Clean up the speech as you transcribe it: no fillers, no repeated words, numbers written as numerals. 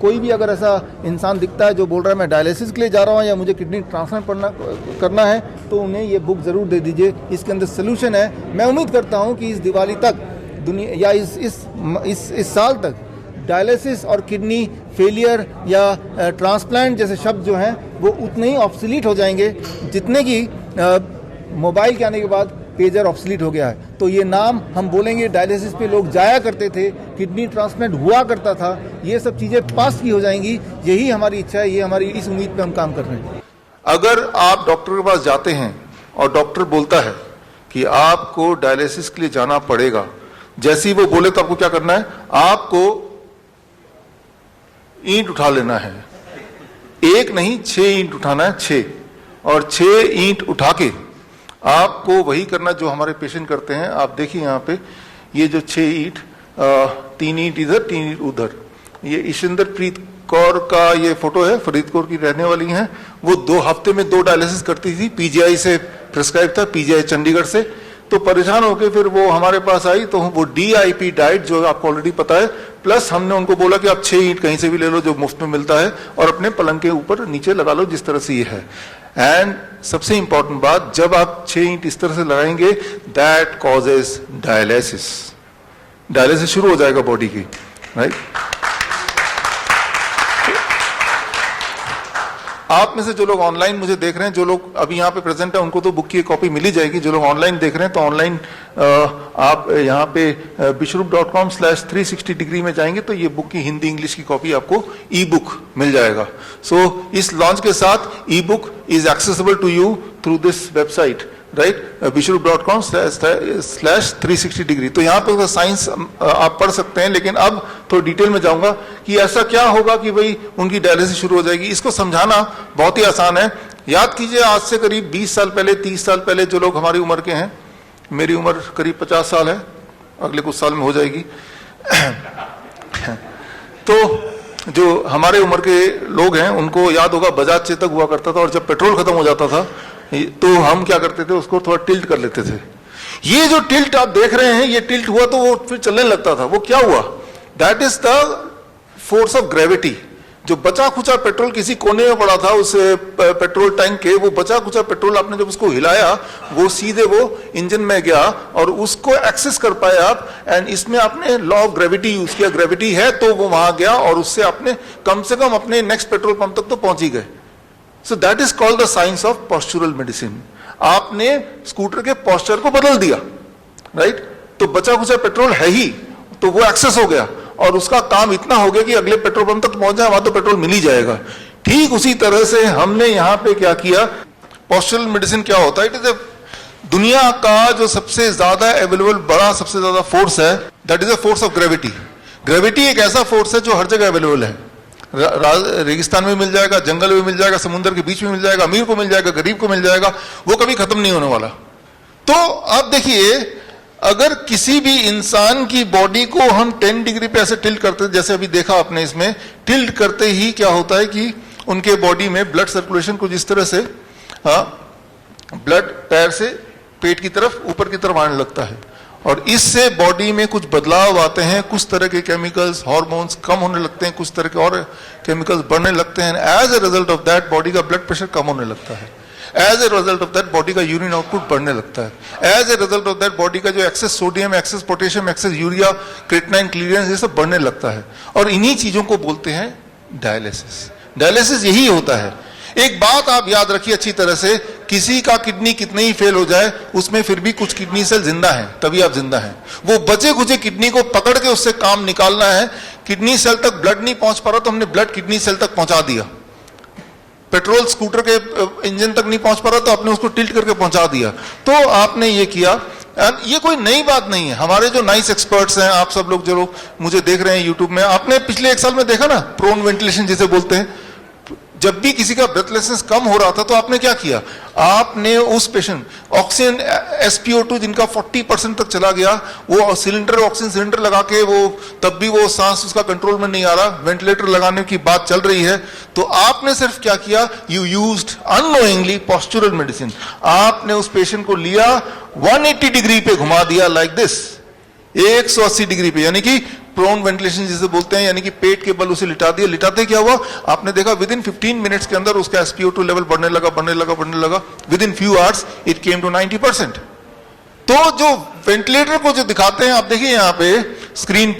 कोई भी अगर ऐसा इंसान दिखता है जो बोल रहा है मैं डायलिसिस के लिए जा रहा हूँ या मुझे किडनी ट्रांसप्लांट करना है, तो उन्हें ये बुक ज़रूर दे दीजिए। इसके अंदर सोल्यूशन है। मैं उम्मीद करता हूँ कि इस दिवाली तक दुनिया या इस साल तक डायलिसिस और किडनी फेलियर या ट्रांसप्लांट जैसे शब्द जो हैं वो उतने ही ऑब्सोलीट हो जाएंगे जितने कि मोबाइल के आने के बाद पेजर ऑब्सोलीट हो गया है। तो ये नाम हम बोलेंगे, डायलिसिस पे लोग जाया करते थे, किडनी ट्रांसप्लांट हुआ करता था, ये सब चीज़ें पास की हो जाएंगी। यही हमारी इच्छा है, ये हमारी इस उम्मीद पे हम काम कर रहे हैं। अगर आप डॉक्टर के पास जाते हैं और डॉक्टर बोलता है कि आपको डायलिसिस के लिए जाना पड़ेगा, जैसे ही वो बोले तो आपको क्या करना है? आपको ईंट उठा लेना है। एक नहीं 6 ईंट उठाना है, 6, और 6 ईंट उठा के आपको वही करना जो हमारे पेशेंट करते हैं। आप देखिए यहाँ पे ये जो 6 ईंट, 3 ईंट इधर 3 ईंट उधर, ये ईशिंदर प्रीत कौर का ये फोटो है, फरीदकोट की रहने वाली हैं। वो 2 हफ्ते में 2 डायलिसिस करती थी, पीजीआई से प्रिस्क्राइब था, पीजीआई चंडीगढ़ से। तो परेशान होकर फिर वो हमारे पास आई, तो वो DIP डाइट जो आपको ऑलरेडी पता है, प्लस हमने उनको बोला कि आप 6 ईंट कहीं से भी ले लो जो मुफ्त में मिलता है और अपने पलंग के ऊपर नीचे लगा लो जिस तरह से ये है। एंड सबसे इंपॉर्टेंट बात, जब आप 6 ईंट इस तरह से लगाएंगे, दैट कॉजेस डायलिसिस। डायलिसिस शुरू हो जाएगा बॉडी की, राइट। आप में से जो लोग ऑनलाइन मुझे देख रहे हैं, जो लोग अभी यहाँ पे प्रेजेंट है, उनको तो बुक की कॉपी मिली जाएगी। जो लोग ऑनलाइन देख रहे हैं, तो ऑनलाइन आप यहाँ पे bishrup.com/360 डिग्री में जाएंगे तो ये बुक की हिंदी इंग्लिश की कॉपी आपको ई बुक मिल जाएगा। सो इस लॉन्च के साथ ebook is accessible to you through this website, right, bishrup.com/360 degree. तो यहाँ पे साइंस आप पढ़ सकते हैं, लेकिन अब थोड़ी डिटेल में जाऊंगा कि ऐसा क्या होगा कि भाई उनकी डायलिसिस शुरू हो जाएगी। इसको समझाना बहुत ही आसान है। याद कीजिए, आज से करीब 20 साल पहले, 30 साल पहले, जो लोग हमारी उम्र के हैं, मेरी उम्र करीब 50 साल है, अगले कुछ साल में हो जाएगी। तो जो हमारे उम्र के लोग हैं उनको याद होगा बजाज चेतक हुआ करता था, और जब पेट्रोल खत्म हो जाता था तो हम क्या करते थे, उसको थोड़ा टिल्ट कर लेते थे। ये जो टिल्ट आप देख रहे हैं, ये टिल्ट हुआ तो वो फिर चलने लगता था। वो क्या हुआ? That is the force of gravity. जो बचा खुचा पेट्रोल किसी कोने में पड़ा था उस पेट्रोल टैंक के, वो बचा खुचा पेट्रोल आपने जब उसको हिलाया, वो सीधे वो इंजन में गया और उसको एक्सेस कर पाए आप। एंड इसमें आपने लॉ ऑफ ग्रेविटी यूज किया, ग्रेविटी है तो वो वहां गया और उससे आपने कम से कम अपने नेक्स्ट पेट्रोल पंप तक तो पहुंच ही गए। So that is called the science of postural medicine. आपने स्कूटर के पोस्चर को बदल दिया, राइट। तो बचा कुचा पेट्रोल है ही, तो वो एक्सेस हो गया और उसका काम इतना हो गया कि अगले पेट्रोल पंप तक पहुंच जाए, वहां तो पेट्रोल मिल ही जाएगा। ठीक उसी तरह से हमने यहाँ पे क्या किया, पोस्चरल मेडिसिन क्या होता है? इट इज ए दुनिया का जो सबसे ज्यादा अवेलेबल बड़ा सबसे ज्यादा फोर्स है, that is a force of gravity. Gravity एक ऐसा फोर्स है जो हर जगह अवेलेबल है। रेगिस्तान में मिल जाएगा, जंगल में मिल जाएगा, समुद्र के बीच में मिल जाएगा, अमीर को मिल जाएगा, गरीब को मिल जाएगा, वो कभी खत्म नहीं होने वाला। तो आप देखिए, अगर किसी भी इंसान की बॉडी को हम 10 डिग्री पे ऐसे टिल्ट करते हैं, जैसे अभी देखा आपने इसमें, टिल्ट करते ही क्या होता है कि उनके बॉडी में ब्लड सर्कुलेशन को जिस तरह से ब्लड पैर से पेट की तरफ, ऊपर की तरफ आने लगता है, और इससे बॉडी में कुछ बदलाव आते हैं। कुछ तरह के केमिकल्स, हार्मोन्स कम होने लगते हैं, कुछ तरह के और केमिकल्स बढ़ने लगते हैं। As a result of that body का ब्लड प्रेशर कम होने लगता है। As a result of that body का यूरिन आउटपुट बढ़ने लगता है। As a result of that body का जो excess sodium, excess potassium, excess urea, creatinine, clearance, ये सब बढ़ने लगता है। और इन्हीं चीजों को बोलते हैं डायलिसिस। डायलिसिस यही होता है। एक बात आप याद रखिए अच्छी तरह से, किसी का किडनी कितने ही फेल हो जाए, उसमें फिर भी कुछ किडनी सेल जिंदा हैं, तभी आप जिंदा हैं। वो बचे खुचे किडनी को पकड़ के उससे काम निकालना है। किडनी सेल तक ब्लड नहीं पहुंच पा रहा, तो हमने ब्लड किडनी सेल तक पहुंचा दिया। पेट्रोल स्कूटर के इंजन तक नहीं पहुंच पा रहा, तो आपने उसको टिल्ट करके पहुंचा दिया। तो आपने ये किया। ये कोई नई बात नहीं है। हमारे जो नाइस एक्सपर्ट्स हैं, आप सब लोग जो लोग मुझे देख रहे हैं यूट्यूब में, आपने पिछले 1 साल में देखा ना, प्रोन वेंटिलेशन जिसे बोलते हैं। जब भी किसी का ब्रेथलेसनेस कम हो रहा था, तो आपने क्या किया, आपने उस पेशेंट ऑक्सीजन SpO2 जिनका 40% तक चला गया, वो सिलेंडर, ऑक्सीजन सिलेंडर लगा के, वो तब भी वो सांस उसका कंट्रोल में नहीं आ रहा, वेंटिलेटर लगाने की बात चल रही है, तो आपने सिर्फ क्या किया, you used unknowingly postural medicine. आपने उस पेशेंट को लिया, 180 डिग्री पे घुमा दिया, लाइक दिस। 180 डिग्री पे, यानी कि प्रोन वेंटिलेशन जिसे बोलते हैं, यानी कि पेट के बल उसे लिटा दिया। लिटाते क्या हुआ, आपने देखा विद इन 15 मिनट्स के अंदर उसका SpO2 लेवल बढ़ने लगा। Within few hours it came to 90%। तो जो वेंटिलेटर को जो दिखाते हैं आप देखिए यहां पे स्क्रीन पे,